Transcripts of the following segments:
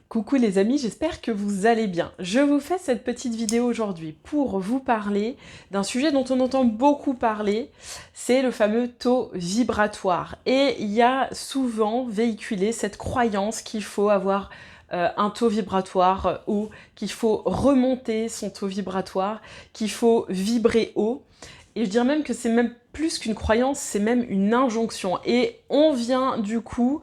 Coucou les amis, j'espère que vous allez bien. Je vous fais cette petite vidéo aujourd'hui pour vous parler d'un sujet dont on entend beaucoup parler, c'est le fameux taux vibratoire. Et il y a souvent véhiculé cette croyance qu'il faut avoir un taux vibratoire haut, qu'il faut remonter son taux vibratoire, qu'il faut vibrer haut. Et je dirais même que c'est même plus qu'une croyance, c'est même une injonction. Et on vient du coup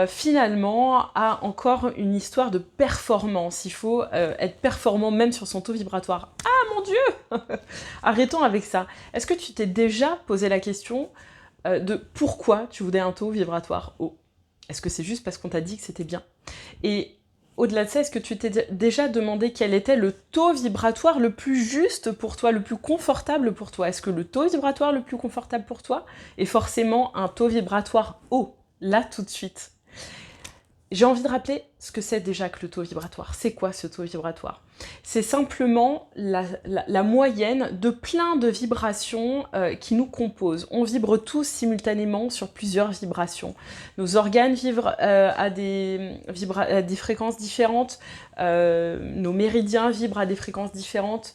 finalement à encore une histoire de performance. Il faut être performant même sur son taux vibratoire. Ah mon Dieu Arrêtons avec ça. Est-ce que tu t'es déjà posé la question de pourquoi tu voulais un taux vibratoire haut? Est-ce que c'est juste parce qu'on t'a dit que c'était bien? Et au-delà de ça, est-ce que tu t'es déjà demandé quel était le taux vibratoire le plus juste pour toi, le plus confortable pour toi? Est-ce que le taux vibratoire le plus confortable pour toi est forcément un taux vibratoire haut, là tout de suite? J'ai envie de rappeler ce que c'est déjà que le taux vibratoire. C'est quoi ce taux vibratoire? C'est simplement la moyenne de plein de vibrations qui nous composent. On vibre tous simultanément sur plusieurs vibrations. Nos organes vibrent à des fréquences différentes, nos méridiens vibrent à des fréquences différentes,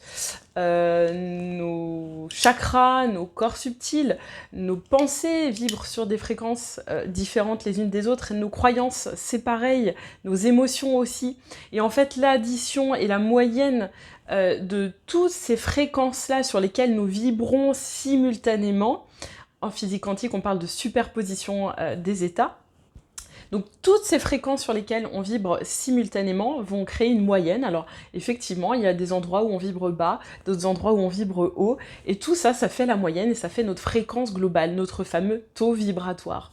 nos chakras, nos corps subtils, nos pensées vibrent sur des fréquences différentes les unes des autres, et nos croyances, c'est pareil, nos émotions aussi. Et en fait, l'addition et la moyenne de toutes ces fréquences-là sur lesquelles nous vibrons simultanément, en physique quantique, on parle de superposition des états. Donc toutes ces fréquences sur lesquelles on vibre simultanément vont créer une moyenne. Alors effectivement, il y a des endroits où on vibre bas, d'autres endroits où on vibre haut, et tout ça, ça fait la moyenne et ça fait notre fréquence globale, notre fameux taux vibratoire.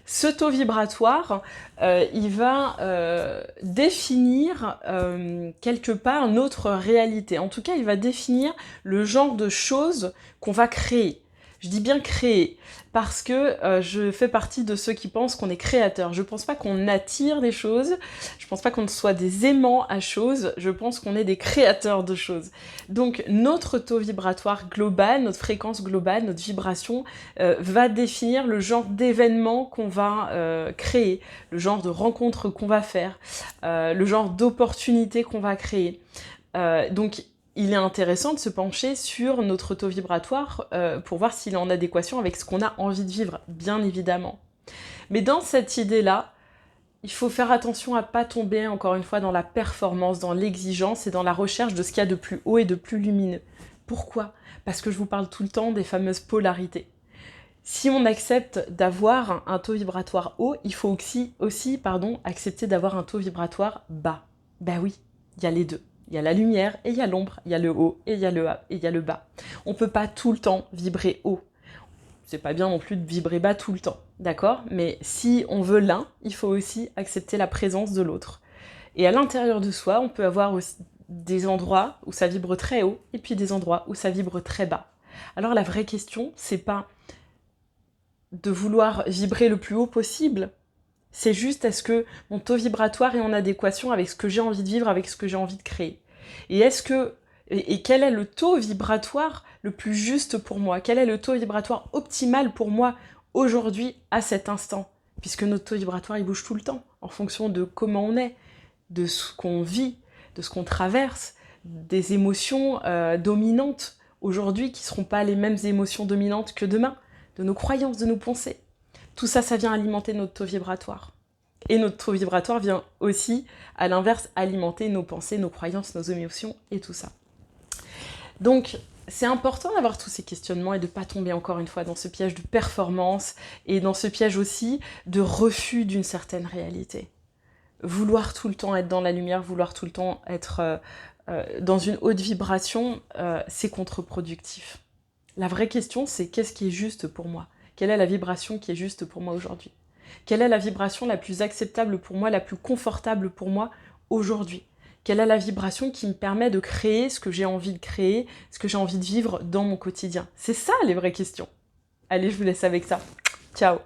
Ce taux vibratoire, il va définir quelque part notre réalité. En tout cas, il va définir le genre de choses qu'on va créer. Je dis bien créer, parce que je fais partie de ceux qui pensent qu'on est créateur. Je pense pas qu'on attire des choses, je pense pas qu'on soit des aimants à choses, je pense qu'on est des créateurs de choses. Donc notre taux vibratoire global, notre fréquence globale, notre vibration va définir le genre d'événement qu'on va créer, le genre de rencontre qu'on va faire, le genre d'opportunité qu'on va créer. Donc il est intéressant de se pencher sur notre taux vibratoire pour voir s'il est en adéquation avec ce qu'on a envie de vivre, bien évidemment. Mais dans cette idée-là, il faut faire attention à ne pas tomber, encore une fois, dans la performance, dans l'exigence et dans la recherche de ce qu'il y a de plus haut et de plus lumineux. Pourquoi? Parce que je vous parle tout le temps des fameuses polarités. Si on accepte d'avoir un taux vibratoire haut, il faut aussi accepter d'avoir un taux vibratoire bas. Ben oui, il y a les deux. Il y a la lumière et il y a l'ombre, il y a le haut et il y a le bas. On ne peut pas tout le temps vibrer haut. C'est pas bien non plus de vibrer bas tout le temps, d'accord? Mais si on veut l'un, il faut aussi accepter la présence de l'autre. Et à l'intérieur de soi, on peut avoir aussi des endroits où ça vibre très haut et puis des endroits où ça vibre très bas. Alors la vraie question, c'est pas de vouloir vibrer le plus haut possible, c'est juste est-ce que mon taux vibratoire est en adéquation avec ce que j'ai envie de vivre, avec ce que j'ai envie de créer. Et quel est le taux vibratoire le plus juste pour moi? Quel est le taux vibratoire optimal pour moi aujourd'hui, à cet instant? Puisque notre taux vibratoire, il bouge tout le temps, en fonction de comment on est, de ce qu'on vit, de ce qu'on traverse, des émotions dominantes aujourd'hui qui ne seront pas les mêmes émotions dominantes que demain, de nos croyances, de nos pensées. Tout ça, ça vient alimenter notre taux vibratoire. Et notre taux vibratoire vient aussi, à l'inverse, alimenter nos pensées, nos croyances, nos émotions et tout ça. Donc, c'est important d'avoir tous ces questionnements et de ne pas tomber encore une fois dans ce piège de performance et dans ce piège aussi de refus d'une certaine réalité. Vouloir tout le temps être dans la lumière, vouloir tout le temps être dans une haute vibration, c'est contre-productif. La vraie question, c'est qu'est-ce qui est juste pour moi? Quelle est la vibration qui est juste pour moi aujourd'hui? Quelle est la vibration la plus acceptable pour moi, la plus confortable pour moi aujourd'hui? Quelle est la vibration qui me permet de créer ce que j'ai envie de créer, ce que j'ai envie de vivre dans mon quotidien? C'est ça les vraies questions. Allez, je vous laisse avec ça. Ciao!